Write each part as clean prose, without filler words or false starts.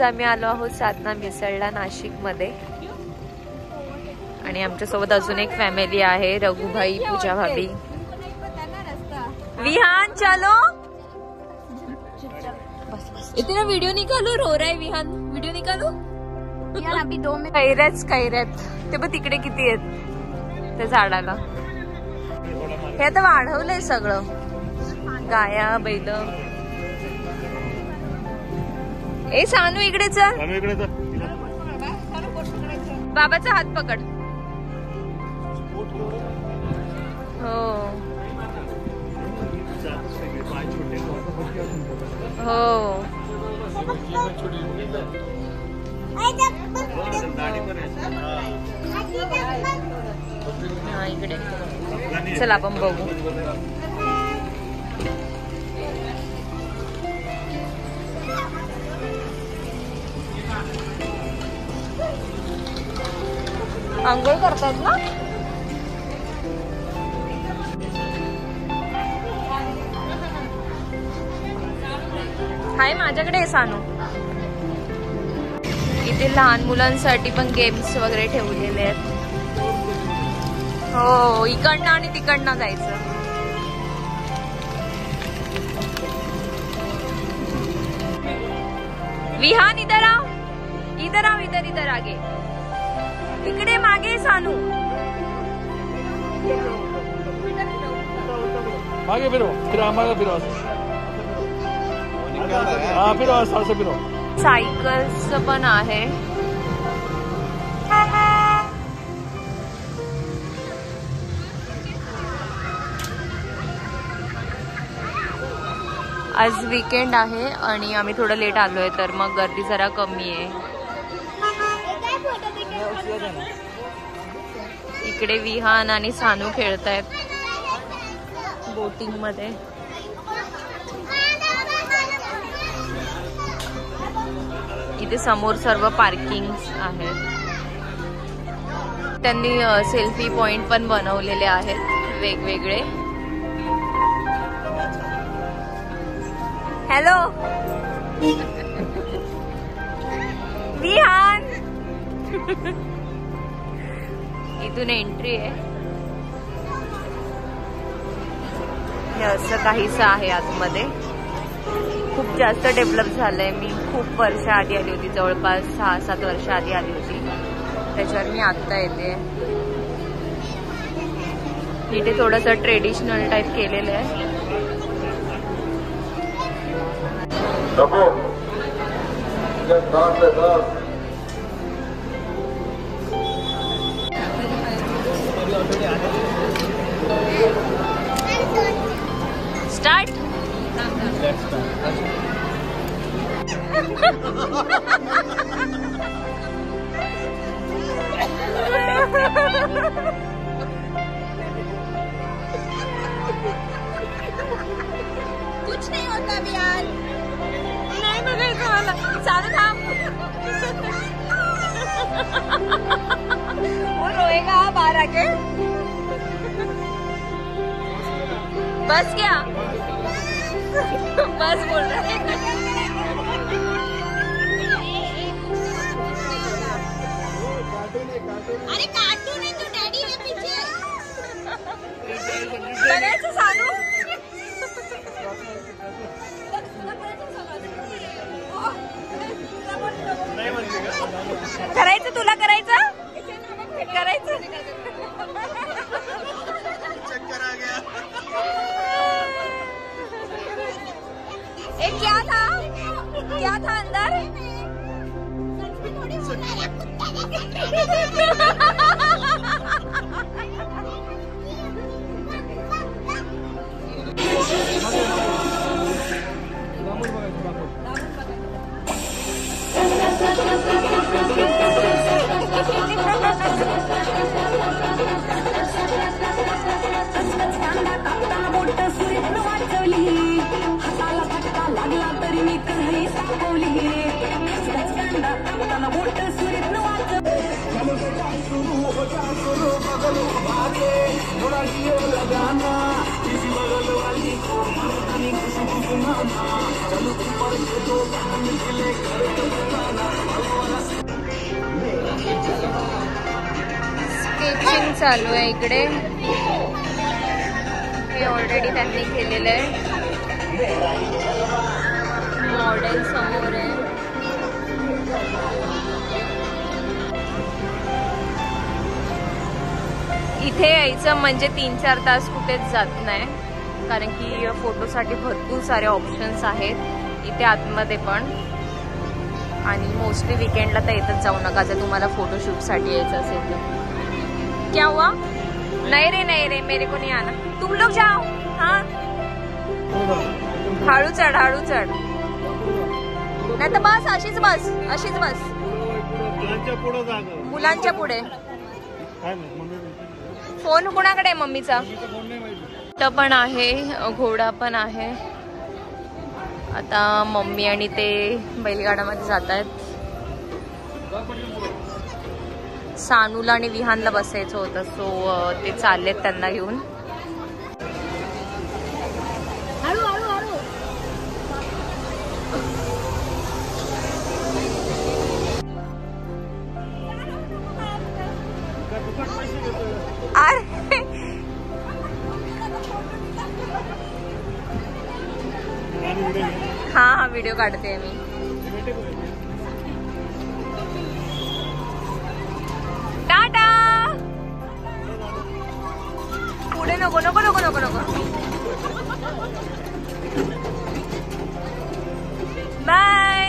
आम्ही आलो आहोत साधना मिसळला नाशिक मध्ये आणि आमच्या सोबत अजून एक फॅमिली आहे, रघुभाई, पूजा भाभी। विहान चलो, इतना वीडियो निकालो, रो रहा है विहान, वीडियो निकालो यार अभी 2 मिनिट। कैऱ्यात ते बघ तिकडे किती आहेत त्या झाडाला। हे आता वाढवलंय सगळं, गाया बैल। ए सानू इकडे चल, बाबाचा हात पकड। हो हो हा इकडे चल आपण बघू। आंघोळ करतात ना? हाय माझ्याकडे सानू। इथे लहान मुलांसाठी पण गेम्स वगैरे ठेवलेले आहेत। हो इकडनं आणि तिकडनं जायचं। विहान इधर आओ, इधर आओ, इधर इधर आगे, इकडे मागे सानू। मागे फिरो, फिर मागे फिरो, हाँ फिरो, असं फिरो। सायकल्स पण आहे। आज वीकेंड आहे आणि आम्ही थोडं लेट आलोय, तर मग गर्दी जरा कमी आहे। इकडे विहान आणि सानू खेळतायत बोटिंग मध्ये। इथे समोर सर्व पार्किंग आहेत। त्यांनी सेल्फी पॉइंट पण बनवलेले आहेत वेगवेगळे। हॅलो विहान, इथून एंट्री आहे। हे असं काहीच आहे आतमध्ये। खूप जास्त डेव्हलप झालंय। मी खूप वर्ष आधी आली होती, जवळपास 6-7 वर्ष आधी आली होती, त्याच्यावर मी आत्ता येते। इथे थोडंसं ट्रेडिशनल टाइप केलेलं आहे। स्टार्ट। कुछ नहीं होता अभी यार, नहीं बघायचं मला। चालू थांब, वो रोएगा बाहर आके। बस क्या, बस बोल रहा है। अरे कार्टून है तो डैडी है पीछे। बघायचं सानू, करायचं तुला, करायचं करायचं। चक्कर आ गया। ए क्या था अंदर? थोड़ा स्केचिंग चालू आहे इकडे. हे ऑलरेडी त्यांनी केलेलं आहे. मॉडेल समोर आहे. इथे यायचं म्हणजे 3-4 तास कुठेच जात नाही, कारण की फोटोसाठी भरपूर सारे ऑप्शन्स आहेत इथे आतमध्ये पण. आणि मोस्टली वीकेंडला तर येतच जाऊ नका जर तुम्हाला फोटोशूटसाठी यायचं असेल तर. क्या हुआ? नहीं रे मेरे को नहीं आना. तुम लोग जाओ. हाँ हळू चढ नाही तर बस अशीच बस. मुलांच्या पुढे. फोन कोणाकडे आहे? मम्मीचा. पण आहे, घोडा पण आहे. आता मम्मी आणि ते बैलगाड्यामध्ये जात आहेत. सानूला आणि विहानला बसायचं होतं, सो ते चाललेत त्यांना घेऊन. हा व्हिडिओ काढते मी. टाटा. पुढे नको. बाय.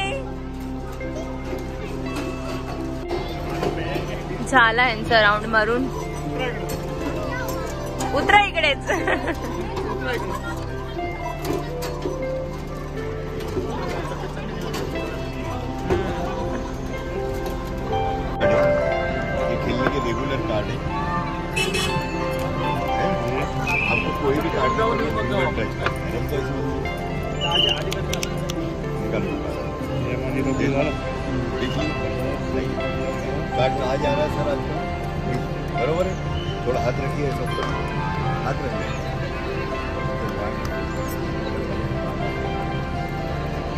झाला यांचा राऊंड मारून. उतरा इकडेच. खेलने के रेगुलर कार्ड है. आपको कोई भी कार्ड कार्ड कहाँ जा रहा है सर आपको? बरोबर है. थोड़ा हाथ रखिए, सब हाथ रखिए.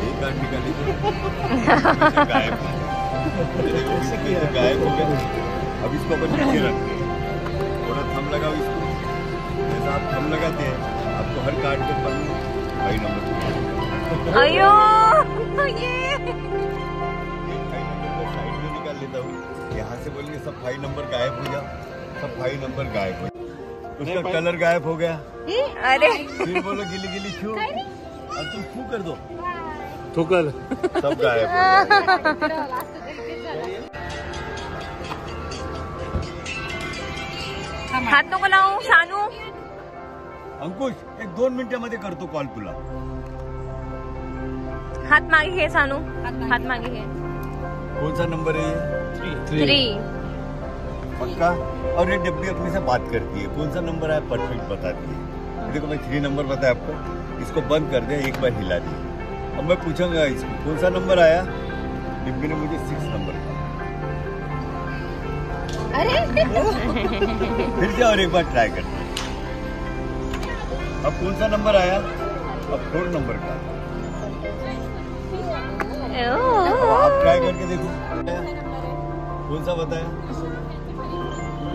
एक कार्ड निकालिए. गायब हो गया. अब इसको अपन नीचे रखते हैं. थोड़ा थम लगाओ इसको. जैसा आप थम लगाते हैं आपको हर कार्ड के ऊपर भाई नंबर. अयो ये भाई नंबर साइड में निकाल लेता हूँ. यहाँ से बोलेंगे सब भाई नंबर गायब हो जाओ. सब भाई नंबर गायब हो जाओ. उसका कलर गायब हो गया. अरे फिर बोलो गिली छू और तुम छू कर दो. थूकल. सब गायब हो गया. हात नको लावू सानू. अंकुश 1-2 मिनिटांमध्ये करतो कॉल तुला. हात मागे घे सानू. हात मागे घे. कौन सा नंबर है ये? 3. पक्का. और ये डब्बी अपने से बात करती है. कौन सा नंबर है परफेक्ट बताती है. देखो मैं 3 नंबर बताया आपको. इसको बंद कर दे, एक बार हिला दिए. अब मैं पूछूंगा इसको कौन सा नंबर आया. डिब्बी ने मुझे 6 नंबर कहा. अरे फिर से और एक बार ट्राई करते हैं. अब कौन सा नंबर आया. अब 4 नंबर का. आप ट्राई करके देखो. कौन सा बताया.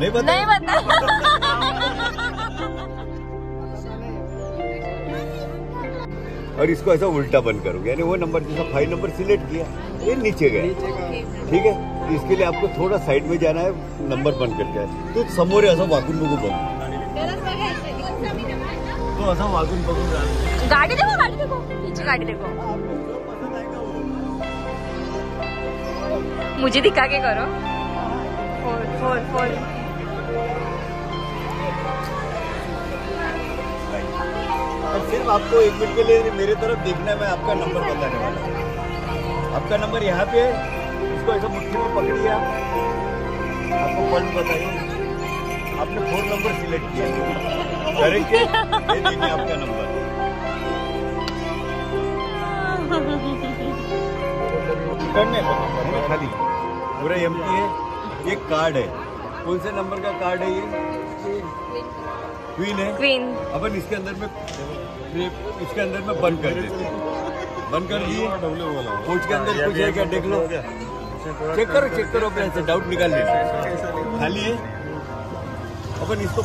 नहीं बता. और इसको ऐसा उल्टा बंद करोगे, यानी वो नंबर जैसा 5 नंबर सिलेक्ट किया ये नीचे गया. ठीक है. तो इसके लिए आपको थोड़ा साइड में जाना है. नंबर बंद करके आहे तू समोर असं वाकून बघू तो असं वाकून बघून गाडी देखो नीचे गाडी देखो. मुझे दिखा के करो. 4. और सिर्फ आपको 1 मिनट के लिए मेरे तरफ देखना है. मैं आपका नंबर बताने वाला हूँ. आपका नंबर यहाँ पे है. इसको ऐसा मुट्ठी में पकड़िए. आपको पॉइंट बताइए. आपने 4 नंबर सिलेक्ट किया. करेक्ट है. ये देखिए आपका नंबर. करने खाली पूरा एम्प्टी है. ये कार्ड है. कौन से नंबर का कार्ड है ये. क्वीन है। क्वीन। अपन इसके अंदर में बंद कर देते, बंद कर दिए। कोच के अंदर कुछ है क्या देख लो, चेक करो अपने डाउट निकाल लेना। खाली है। अपन इसको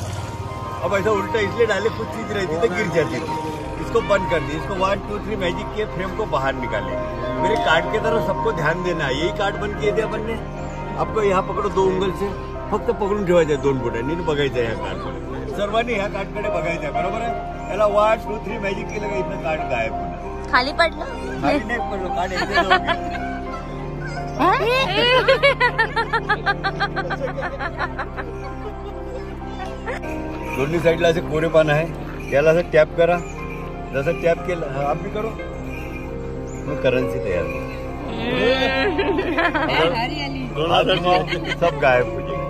अब ऐसा उल्टा इसलिए डाले, कुछ चीज रहती तो गिर जाती थी। इसको बंद कर दिए। इसको 1 2 3 मैजिक किए, फ्रेम को बाहर निकाले। मेरे कार्ड की तरफ सबको ध्यान देना है। यही कार्ड बंद किए थे अपन ने। आपको यहाँ पकड़ो 2 उंगल से, फक्त पकडून ठेवायचं 2 बोटांनी बघायचं ह्या कार्ड। सर्वांनी ह्या कार्डकडे बघायचं, बरोबर आहे। याला 1 2 3 मॅजिक केलं का इथं कार्ड गायब होणार। खाली पडलं? खाली नाही पडलं, कार्ड एकदा दोन्ही साईडला असे कोरेपान आहे। याला असं टॅप करा, जसं टॅप केलं आप भी करो, मग करन्सी तयार हो। सब गायब हो जाएगा।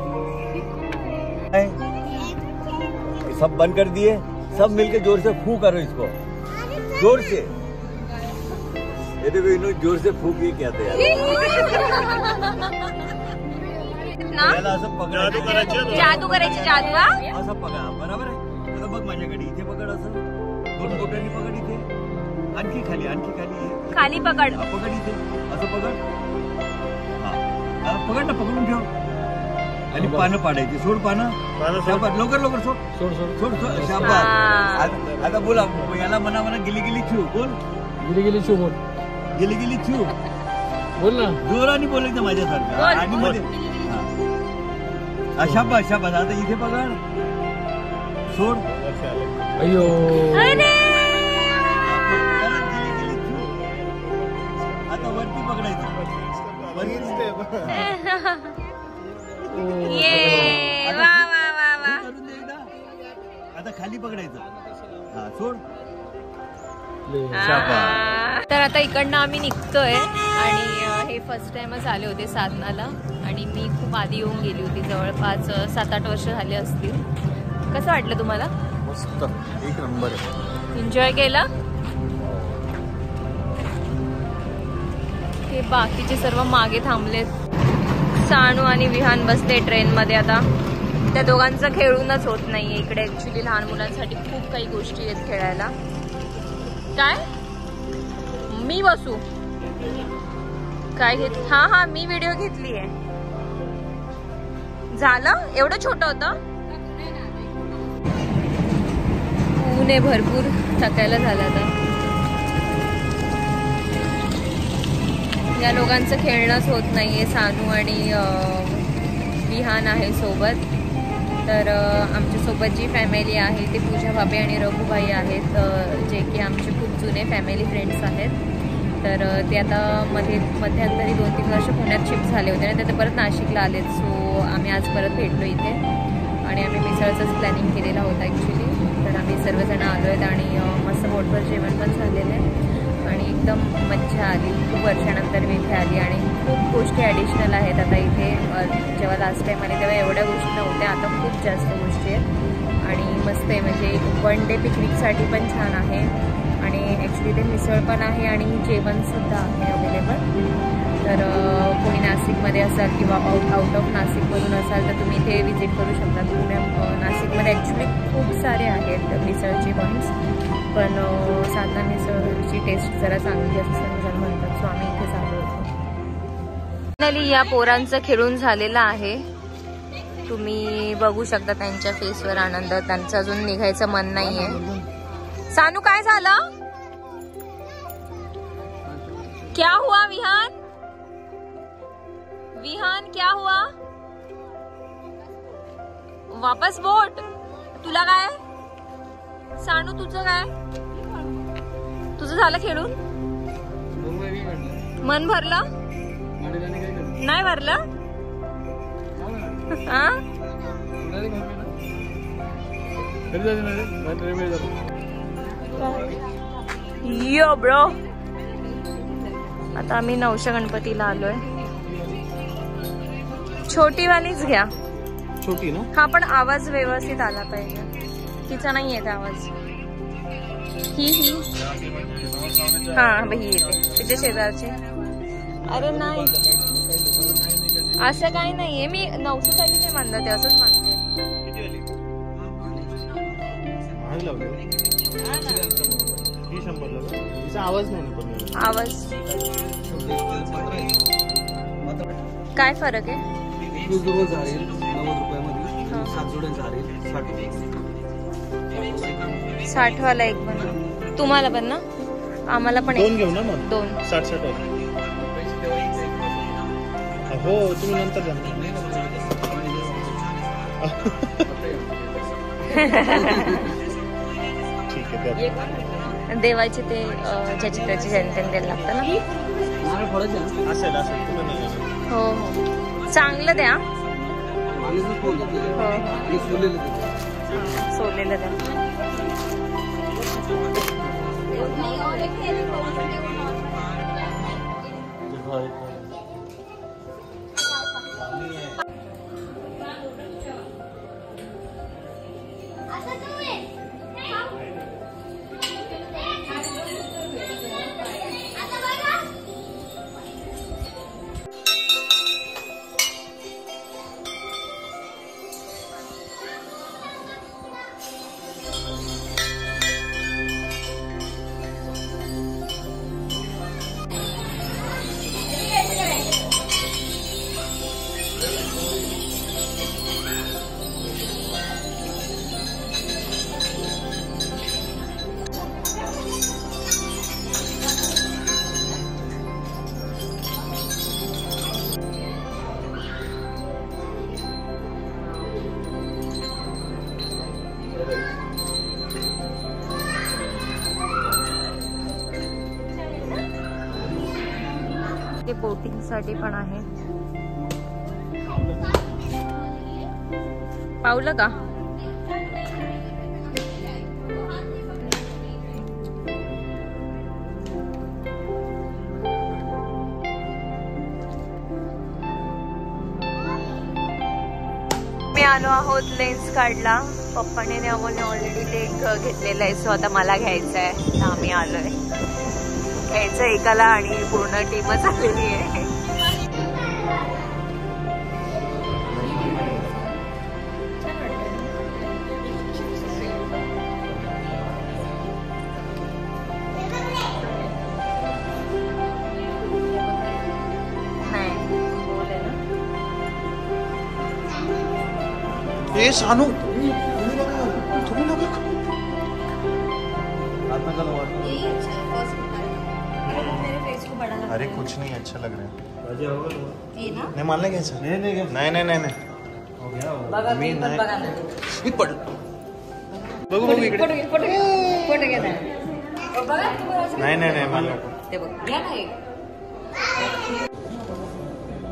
सब बंद कर दिए। सब मिलके जोर से फू करो इसको, जोर से। ये देखो इन्होंने जोर से फूक ये क्या तयार। असं जादू करायची, जादू असं पकडा, बरोबर आहे। आता बघ माझ्याकडे, इथे पकड, असं 2 बोटांनी पकड, इथे आणखी खाली खाली पकड, पकड इथे, असं पकड। हा पकड ना, पकडून ठेव। आणि पानं पाडायची, सोड पानं, लवकर सोड। शाबास। आता बोला, याला म्हणा गिली छू, बोल गिली छू, बोल गिली छू, बोल ना, जोराने बोलायचं माझ्यासारखं। आणि मध्ये शाबास। आता इथे पकड, सोड, अयो आता वरती पकडायचं, आता खाली पकडायचं, हा सोड। तर आता इकडनं आम्ही निघतोय आणि हे फर्स्ट टाइमच आले होते साधनाला आणि मी खूप आधी येऊन गेली होती, जवळपास 7-8 वर्ष झाले असतील। कसं वाटलं तुम्हाला? मस्त, एक नंबर। एन्जॉय केला? हे बाकीचे सर्व मागे थांबलेत। सानू आणि विहान बसले ट्रेन मध्ये। आता त्या दोघांचं खेळूनच होत नाहीये इकडे। ऍक्च्युली लहान मुलांसाठी खूप काही गोष्टी आहेत खेळायला। काय मी बसू काय घेत? हा मी व्हिडिओ घेतली आहे। झालं? एवढं छोटं होतं? ऊन आहे भरपूर, थकायला झालं आता। या लोकांचं खेळणंच होत नाहीये। सानू आणि विहान आहे सोबत। तर आमच्यासोबत जी फॅमिली आहे ते पूजा भाभी आणि रघुभाई आहेत, जे की आमचे खूप जुने फॅमिली फ्रेंड्स आहेत। तर ते आता मध्यंतरी 2-3 वर्ष पुण्यात शिफ्ट झाले होते आणि ते परत नाशिकला आलेत। सो आम्ही आज परत भेटलो इथे आणि आम्ही मिसळचंच प्लॅनिंग केलेला होता ॲक्च्युली। तर आम्ही सर्वजण आलो आहेत आणि मस्त पोटभर जेवण पण झालेलं आहे आणि एकदम मज्जा आली। खूप वर्षानंतर मी इथे आली आणि खूप गोष्टी ॲडिशनल आहेत आता इथे। जेव्हा लास्ट टाईम आले तेव्हा एवढ्या गोष्टी नव्हत्या, आता खूप जास्त गोष्टी आहेत आणि मस्त आहे। म्हणजे 1 डे पिकनिकसाठी पण छान आहे आणि ॲक्च्युली ते मिसळ पण आहे आणि जेवणसुद्धा आहे अवेलेबल। तर कोणी नाशिकमध्ये असाल किंवा आउट ऑफ नाशिकमधून असाल तर तुम्ही इथे व्हिजिट करू शकता। नाशिकमध्ये ॲक्च्युली खूप सारे आहेत मिसळचे पॉईंट्स, पण साधा मिसळची टेस्ट जरा चांगली असते सर्वजण म्हणतात। सो आम्ही इथेच आलो होतो। फायनली या पोरांचं खेळून झालेलं आहे। तुम्ही बघू शकता त्यांच्या फेसवर आनंद, त्यांचं अजून निघायचं मन नाहीये। सानू काय झालं? क्या हुआ विहान? क्या हुआ? वापस बोट। तुला काय? सानू तुझं काय? तुझं झालं खेळून? मन भरलं? नाही भरलं? यो ब्रो, आता आम्ही नवशा गणपतीला आलोय। छोटी वालीच घ्या। छोटी ना? हा पण आवाज व्यवस्थित आला पाहिजे, तिचा नाही येत आवाज। ही हा ही येते तिच्या शेजारची। अरे नाही असं काही नाहीये, मी 900 साठी नाही मानलं ते, असंच मानते। महाग लावले ही 100 ला तिचा आवाज नाही ना पण आवाज काय फरक आहे? 21 जोड झाले 90 रुपयामध्ये 7 जोड्या झाले 60. 60 वाला एक बनव. तुम्हाला पण ना? आम्हाला पण दोन घेऊ ना मग. 2 60 हो तुम्ही नंतर जा. ठीक आहे. देवाचे ते ज्याची त्याची जयंती द्यायला लागतं ना. असेल तुम्ही नाही. हो हो चांगलं द्या. सोलेलं द्या. ते बोटिंग साठी पण आहे. पावलं का? मी आलो आहोत लेन्स काढला. पप्पाने ने अमोलने ऑलरेडी ते घेतलेलं आहे, सो आता मला घ्यायचं आहे. तर आम्ही आलोय घ्यायचं एकाला आणि पूर्ण टीमच आलेली आहे. ए सानू अरे कुछ नहीं, अच्छा लग रहा है. नहीं मान लेंगे सर. नहीं नहीं नहीं मी नाही पड. बघू बघू इकडे. नाही नाही नाही मान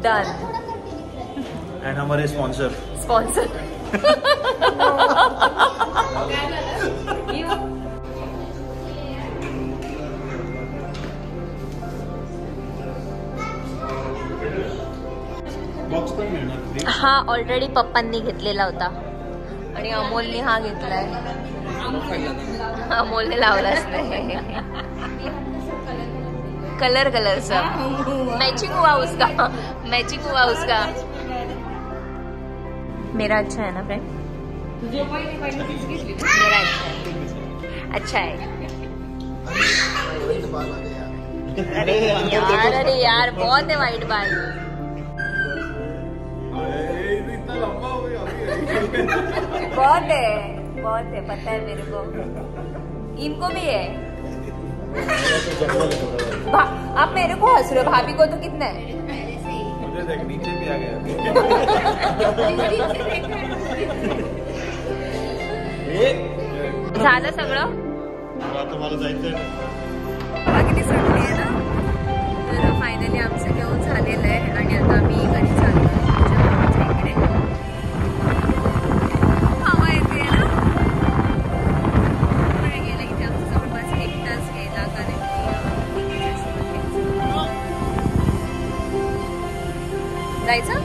डन. एंड हमारे स्पॉन्सर हा ऑलरेडी पप्पांनी घेतलेला होता आणि अमोलने हा घेतलाय. अमोलने लावलाच नाही. कलर कलरचा मैचिंग हुआ उसका. मेरा अच्छा है ना फ्रेंड? मेरा अच्छा है. अरे यार बहुत है वाइट बाल. बहुत है पता है मेरे को. इनको भी है. आप मेरे को हंस रहे हो, भाभी को तो कितना है? नीचे भी आ गया. झालं सगळं. तुम्हाला जायचंय किती सुटली आहे ना. तर फायनली आमचं घेऊन झालेलं आहे आणि आता आम्ही घरी चाललो. इकडे हवा येते ना. गेला इथे आमचा जवळपास 1 तास गेला कारण की जायचं.